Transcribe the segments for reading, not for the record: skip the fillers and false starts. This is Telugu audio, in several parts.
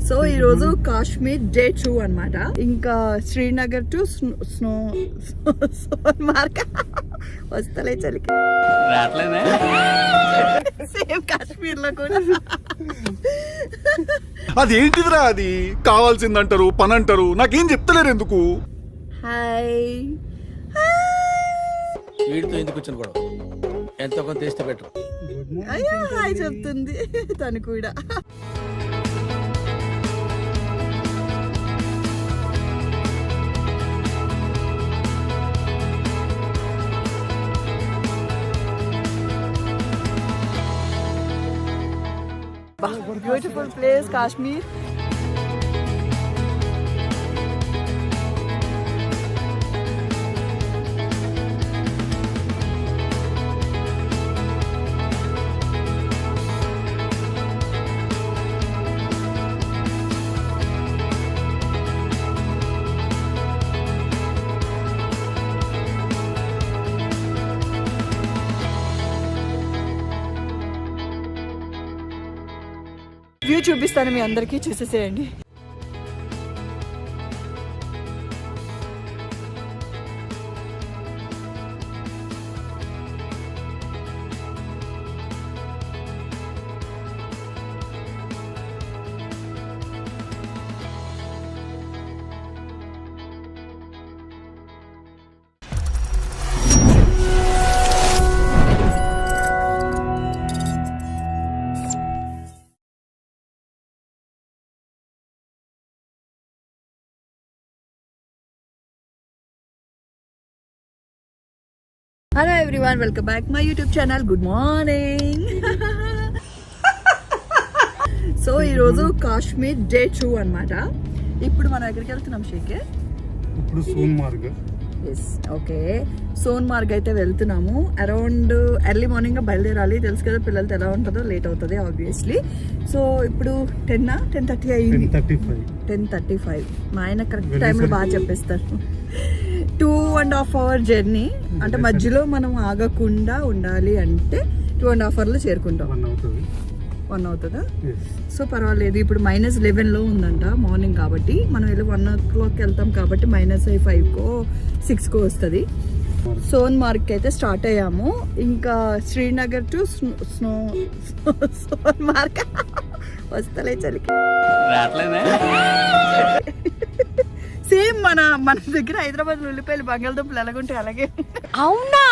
సో ఈ రోజు కాశ్మీర్ డే 2 అన్నమాట. ఇంకా శ్రీనగర్ టు సోన్మార్గ్ వస్తలే చలికి సేమ్ కాశ్మీర్ లో కూడా. అదేంటిదిరా అది కావాల్సిందంటారు పని అంటారు నాకేం చెప్తలేరు ఎందుకు. హాయ్ వీడితో ఎందుకు వచ్చిన కూడా ఎంతో కొంత తీస్తే బెటర్. అయ్యో హాయ్ చెప్తుంది తను కూడా. Beautiful place Kashmir. వ్యూ చూపిస్తాను మీ అందరికీ, చూసేసేయండి. Hello everyone, welcome back my YouTube channel. Good morning. So ఈరోజు కాశ్మీర్ డే 2 అన్నమాట. ఇప్పుడు మనం ఎక్కడికి వెళ్తున్నాం షేకే? ఇప్పుడు సోన్మార్గ్. Yes, okay. సోన్మార్గ్ అయితే వెళ్తున్నాము. అరౌండ్ ఎర్లీ మార్నింగ్ బయలుదేరాలి. తెలుసు కదా పిల్లలతో ఎలా ఉంటుందో, లేట్ అవుతుంది ఆబ్వియస్లీ. సో ఇప్పుడు 10:30 అయింది. 10:35. మా ఆయన కరెక్ట్ టైంలో బాగా చెప్పేస్తారు. 2.5 hour జర్నీ అంటే మధ్యలో మనం ఆగకుండా ఉండాలి అంటే 2.5 hours చేరుకుంటాం. 1 అవుతుందా? సో పర్వాలేదు. ఇప్పుడు -11 ఉందంట మార్నింగ్, కాబట్టి మనం వెళ్ళి 1 o'clock వెళ్తాం కాబట్టి -5కో 6కో వస్తుంది. సోన్మార్గ్ అయితే స్టార్ట్ అయ్యాము. ఇంకా శ్రీనగర్ టు సోన్మార్గ్ వస్తలే చలికి. సేమ్ మన దగ్గర హైదరాబాద్ లో ఉల్లిపాయలు బంగాళదుంపలు ఎలాగుంటాయి అలాగే. అవునా,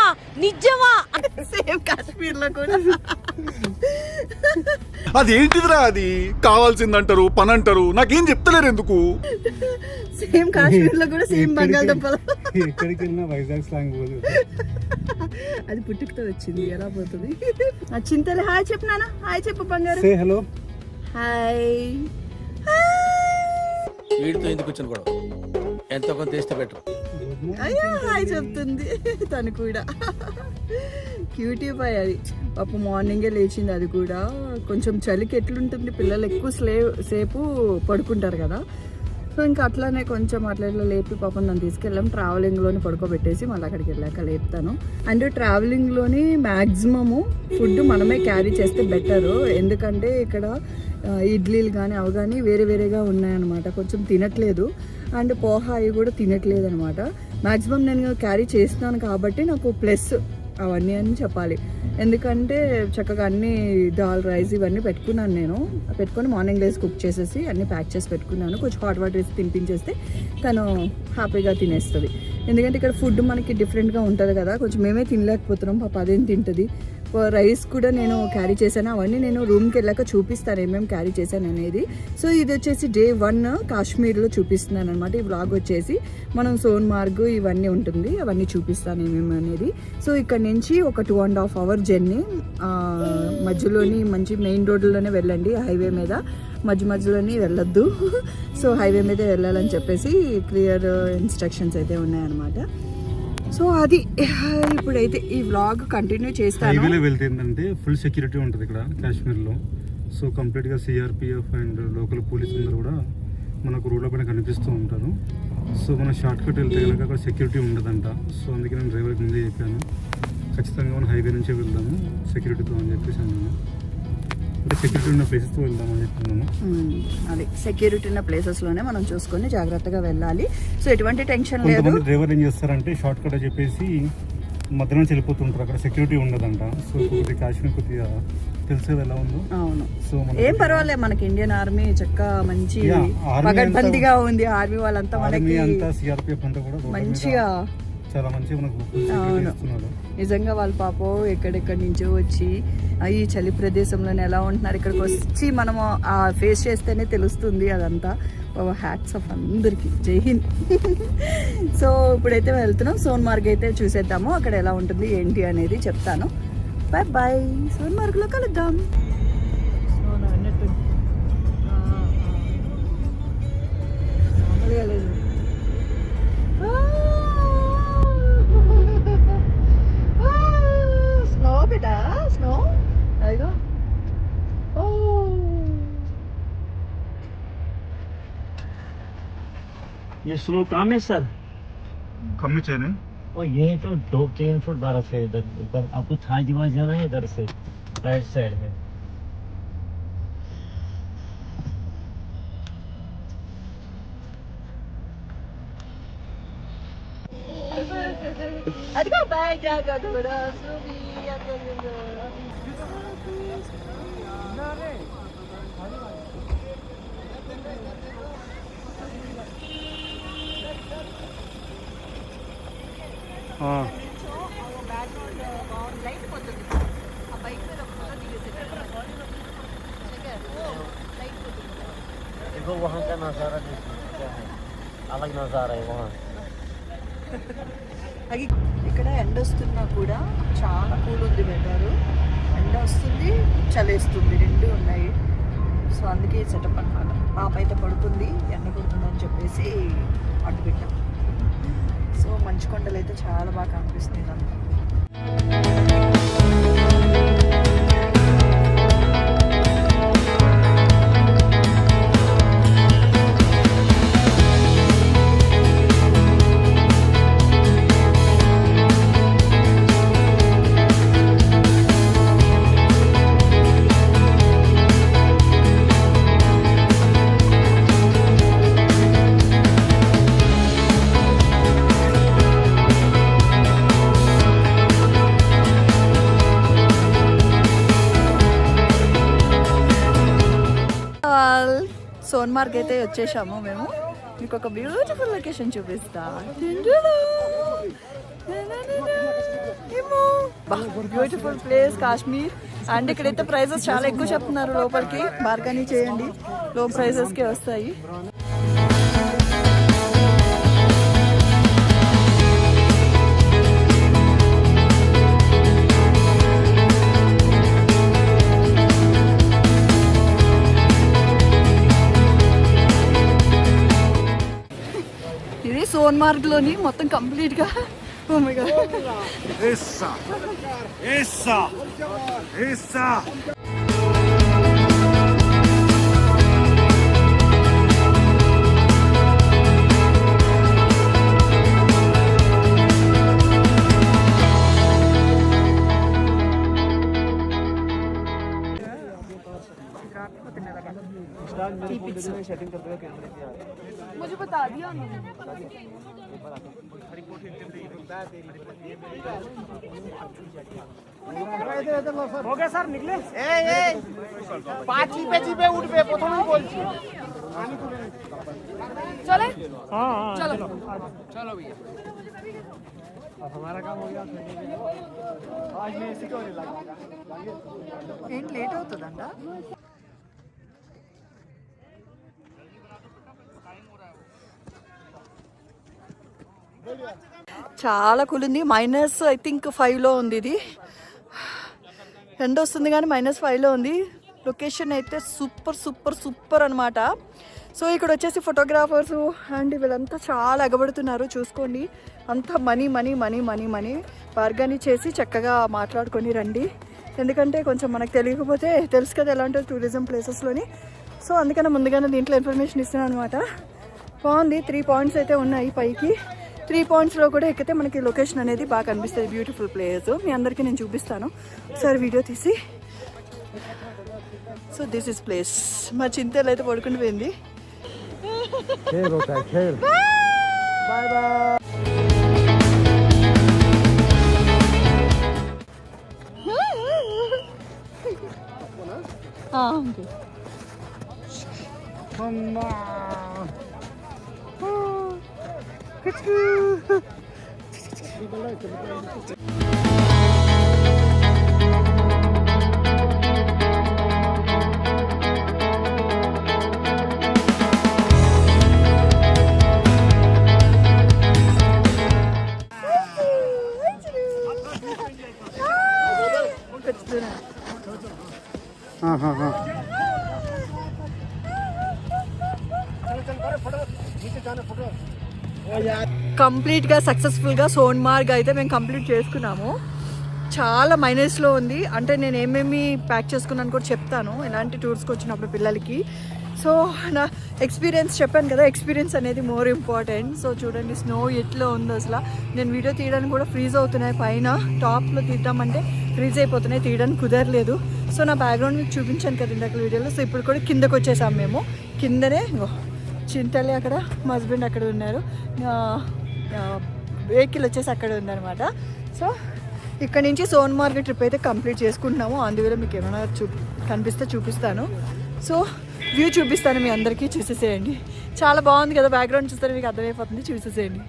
నిజమా? సేమ్ కాశ్మీర్ లో కూడా. అదేంటిదిరా అది కావాల్సిందంటారు పని అంటారు నాకేం చెప్తలేరు ఎందుకు. సేమ్ కాశ్మీర్ లో కూడా సేమ్ బంగాళదుంపలు. ఎక్కడికి వెళ్ళినా వైజాగ్ స్లాంగ్ పోదు. అది పుట్టుకతో వచ్చింది, ఎలా పోతుంది. చింతలే హాయ్ చెప్పు నాన్న. హాయ్ చెప్పు బంగారు. సే హలో. హాయ్. వీడితో ఎందుకు వచ్చిన కూడా ఎంతో కొంత తీస్తే బెటర్. అయ్యో హాయ్ చెప్తుంది తను కూడా. క్యూటీ బాయ్ అది. పాప మార్నింగే లేచింది. అది కూడా కొంచెం చలికి ఎట్లుంటుంది, పిల్లలు ఎక్కువ సేపు పడుకుంటారు కదా. సో ఇంకా అట్లానే కొంచెం అట్లా ఇట్లా లేపి పాపం నన్ను తీసుకెళ్ళాం. ట్రావెలింగ్లోని పడుకోబెట్టేసి మళ్ళీ అక్కడికి వెళ్ళాక లేపుతాను. అండ్ ట్రావెలింగ్లోని మ్యాక్సిమము ఫుడ్ మనమే క్యారీ చేస్తే బెటరు. ఎందుకంటే ఇక్కడ ఇడ్లీలు కానీ అవి కానీ వేరే వేరేగా ఉన్నాయన్నమాట. కొంచెం తినట్లేదు. అండ్ పోహా అవి కూడా తినట్లేదు అనమాట. మ్యాక్సిమం నేను క్యారీ చేస్తున్నాను కాబట్టి నాకు ప్లస్ అవన్నీ అని చెప్పాలి. ఎందుకంటే చక్కగా అన్నీ దాల్ రైస్ ఇవన్నీ పెట్టుకున్నాను. నేను పెట్టుకొని మార్నింగ్ లేసి కుక్ చేసేసి అన్నీ ప్యాక్ చేసి పెట్టుకున్నాను. కొంచెం హాట్ వాటర్ వేసి తినిపించేస్తే తను హ్యాపీగా తినేస్తుంది. ఎందుకంటే ఇక్కడ ఫుడ్ మనకి డిఫరెంట్గా ఉంటుంది కదా, కొంచెం మేమే తినలేకపోతున్నాం. పాప అదేం తింటుంది. రైస్ కూడా నేను క్యారీ చేశాను. అవన్నీ నేను రూమ్కి వెళ్ళాక చూపిస్తాను ఏమేమి క్యారీ చేశాను అనేది. సో ఇది వచ్చేసి డే 1 కాశ్మీర్లో చూపిస్తున్నాను అనమాట. ఈ వ్లాగ్ వచ్చేసి మనం సోన్మార్గ్ ఇవన్నీ ఉంటుంది, అవన్నీ చూపిస్తాను ఏమేమి అనేది. సో ఇక్కడ నుంచి ఒక 2.5 hour జర్నీ. మధ్యలోని మంచి మెయిన్ రోడ్లోనే వెళ్ళండి, హైవే మీద. మధ్యలోని వెళ్ళొద్దు. సో హైవే మీద వెళ్ళాలని చెప్పేసి క్లియర్ ఇన్స్ట్రక్షన్స్ అయితే ఉన్నాయన్నమాట. సో అది ఇప్పుడైతే ఈ వ్లాగ్ కంటిన్యూ చేస్తాను. హైవేలో వెళ్తే ఏంటంటే ఫుల్ సెక్యూరిటీ ఉంటుంది ఇక్కడ కాశ్మీర్లో. సో కంప్లీట్గా సిఆర్పిఎఫ్ అండ్ లోకల్ పోలీస్ అందరూ కూడా మనకు రోడ్ల పైన కనిపిస్తూ ఉంటారు. సో మనం షార్ట్ కట్ వెళ్తే కనుక అక్కడ సెక్యూరిటీ ఉండదంట. సో అందుకే నేను డ్రైవర్కి ముందే చెప్పాను, ఖచ్చితంగా మనం హైవే నుంచే వెళ్దాము సెక్యూరిటీతో అని చెప్పేసి అన్నాను. అంటే సెక్యూరిటీ ఉన్న ప్లేసెస్తో వెళ్దామని చెప్తున్నాను. అది సెక్యూరిటీ ఉన్న ప్లేసెస్లోనే మనం చూసుకొని జాగ్రత్తగా వెళ్ళాలి. సో ఎటువంటి టెన్షన్ లేదు. కొంతమంది డ్రైవర్ ఏం చేస్తారంటే షార్ట్ కట్ అని చెప్పేసి మధ్య నుంచి వెళ్ళిపోతుంటారు, అక్కడ సెక్యూరిటీ ఉండదంట. సో కొద్దిగా కాశ్మీర్ కొద్దిగా తెలిసేది ఎలా ఉందో. అవును, సో ఏం పర్వాలేదు, మనకి ఇండియన్ ఆర్మీ చక్కగా మంచి ఆర్మీ పగడ్బందీగా ఉంది. ఆర్మీ వాళ్ళంతా మనకి అంతా సిఆర్పిఎఫ్ అంతా కూడా రోడ్ల మీద మంచిగా చాలా మంచిగా మనకు సెక్యూరిటీ ఇస్తున్నారు. నిజంగా వాళ్ళ పాపం ఎక్కడెక్కడి నుంచో వచ్చి ఈ చలి ప్రదేశంలోనే ఎలా ఉంటున్నారు, ఇక్కడికి వచ్చి మనము ఫేస్ చేస్తేనే తెలుస్తుంది అదంతా. హ్యాట్స్ ఆఫ్ అందరికి, జై హింద్. సో ఇప్పుడైతే వెళ్తున్నాం, సోన్మార్గ్ అయితే చూసేద్దాము, అక్కడ ఎలా ఉంటుంది ఏంటి అనేది చెప్తాను. బాయ్ బాయ్, సోన్మార్గ్లో కలుద్దాం. స్నో బేటా, స్నో అదిగో. ये स्नो काम है सर, కమ్మించాను. और ये तो 2-3 फुट बर्फ है इधर ऊपर. आपको थाई दीवार जाना है इधर से राइट साइड में. అదిగో బాయ్ జాగ్రత్త కూడా సుమి అదిగో. देखो वहाँ का नज़ारा देखो क्या है, अलग नज़ारा है वहाँ. ఇక్కడ ఎండ వస్తున్నా కూడా చాలా కూల్ ఉంది వెదర్. ఎండ వస్తుంది, చలేస్తుంది, రెండు ఉన్నాయి. సో అందుకే సెటప్ అనమాట. పాప అయితే పడుతుంది, ఎండ పడుతుందని చెప్పేసి అడ్డు పెట్టాం. సో మంచు కొండలు అయితే చాలా బాగా కనిపిస్తుంది అంతా. సోన్మార్గ్ అయితే వచ్చేసాము మేము. మీకు ఒక బ్యూటిఫుల్ లొకేషన్ చూపిస్తా. Beautiful place Kashmir. అండ్ ఇక్కడైతే ప్రైజెస్ చాలా ఎక్కువ చెప్తున్నారు, లోపలికి బార్గెనింగ్ చేయండి, లో ప్రైజెస్కే వస్తాయి. ఇది సోన్మార్గ్ లోని మొత్తం కంప్లీట్ గా. ఓ మై గాడ్, मुझे बता दिया हो गया सर, निकले पाची पे जीपे उठ पे प्रथम ही बोलছি चले हाँ चलो चलो भैया हमारा काम हो गया. आज मैं इसी को लगा ఏంటి లేట్ అవుతుందంట. చాలా కూల్ ఉంది. మైనస్ ఐ థింక్ 5లో ఉంది. ఇది ఎండ వస్తుంది కానీ -5లో ఉంది. లొకేషన్ అయితే సూపర్ సూపర్ సూపర్ అనమాట. సో ఇక్కడ వచ్చేసి ఫోటోగ్రాఫర్స్ అండ్ వీళ్ళంతా చాలా ఎగబడుతున్నారు, చూసుకోండి. అంతా money money money money money bargaining చేసి చక్కగా మాట్లాడుకొని రండి. ఎందుకంటే కొంచెం మనకు తెలియకపోతే తెలుసు కదా ఎలా ఉంటుంది టూరిజం ప్లేసెస్లోని. సో అందుకని ముందుగానే దీంట్లో ఇన్ఫర్మేషన్ ఇస్తున్నాను అనమాట. బాగుంది. 3 పాయింట్స్ అయితే ఉన్నాయి పైకి. 3 పాయింట్స్లో కూడా ఎక్కితే మనకి లొకేషన్ అనేది బాగా కనిపిస్తుంది. బ్యూటిఫుల్ ప్లేస్ మీ అందరికీ నేను చూపిస్తాను. ఒకసారి వీడియో తీసి సో దిస్ ఇస్ ప్లేస్. మా చింతలు అయితే పడుకుని పోయింది. Bye bye. కంప్లీట్గా సక్సెస్ఫుల్గా సోన్మార్గ్ అయితే మేము కంప్లీట్ చేసుకున్నాము. చాలా మైనస్లో ఉంది. అంటే నేను ఏమేమి ప్యాక్ చేసుకున్నాను కూడా చెప్తాను ఎలాంటి టూర్స్కి వచ్చినప్పుడు పిల్లలకి. సో నా ఎక్స్పీరియన్స్ చెప్పాను కదా, ఎక్స్పీరియన్స్ అనేది మోర్ ఇంపార్టెంట్. సో చూడండి స్నో ఎట్లా ఉందో అసలు. నేను వీడియో తీయడానికి కూడా ఫ్రీజ్ అవుతున్నాయి. పైన టాప్లో తీద్దామంటే ఫ్రీజ్ అయిపోతున్నాయి, తీయడానికి కుదరలేదు. సో నా బ్యాక్గ్రౌండ్ మీకు చూపించాను కదా ఇందాక వీడియోలో. సో ఇప్పుడు కూడా కిందకు వచ్చేసాం మేము. కిందనే చింతలే అక్కడ, మా హస్బెండ్ అక్కడ ఉన్నారు, వెహికల్ వచ్చేసి అక్కడ ఉందన్నమాట. సో ఇక్కడ నుంచి సోన్మార్గ్ ట్రిప్ అయితే కంప్లీట్ చేసుకుంటున్నాము. అందువల్ల మీకు ఏమైనా కనిపిస్తే చూపిస్తాను. సో వ్యూ చూపిస్తాను మీ అందరికీ, చూసేసేయండి. చాలా బాగుంది కదా, బ్యాక్గ్రౌండ్ చూస్తే మీకు అర్థమైపోతుంది, చూసేసేయండి.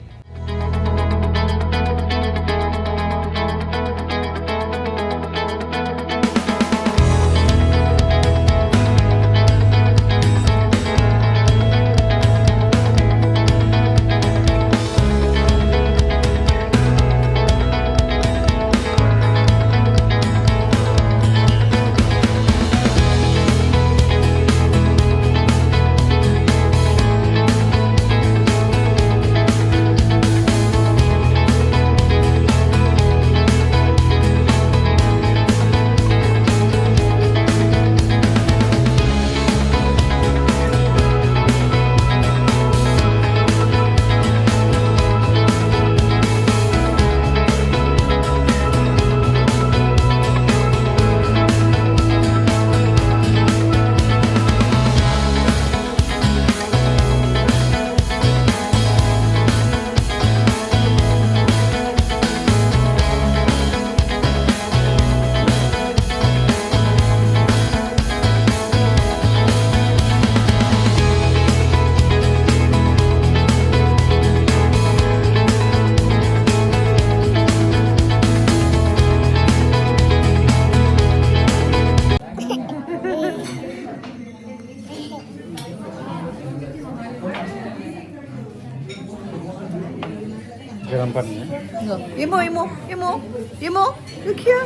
Emo, look here.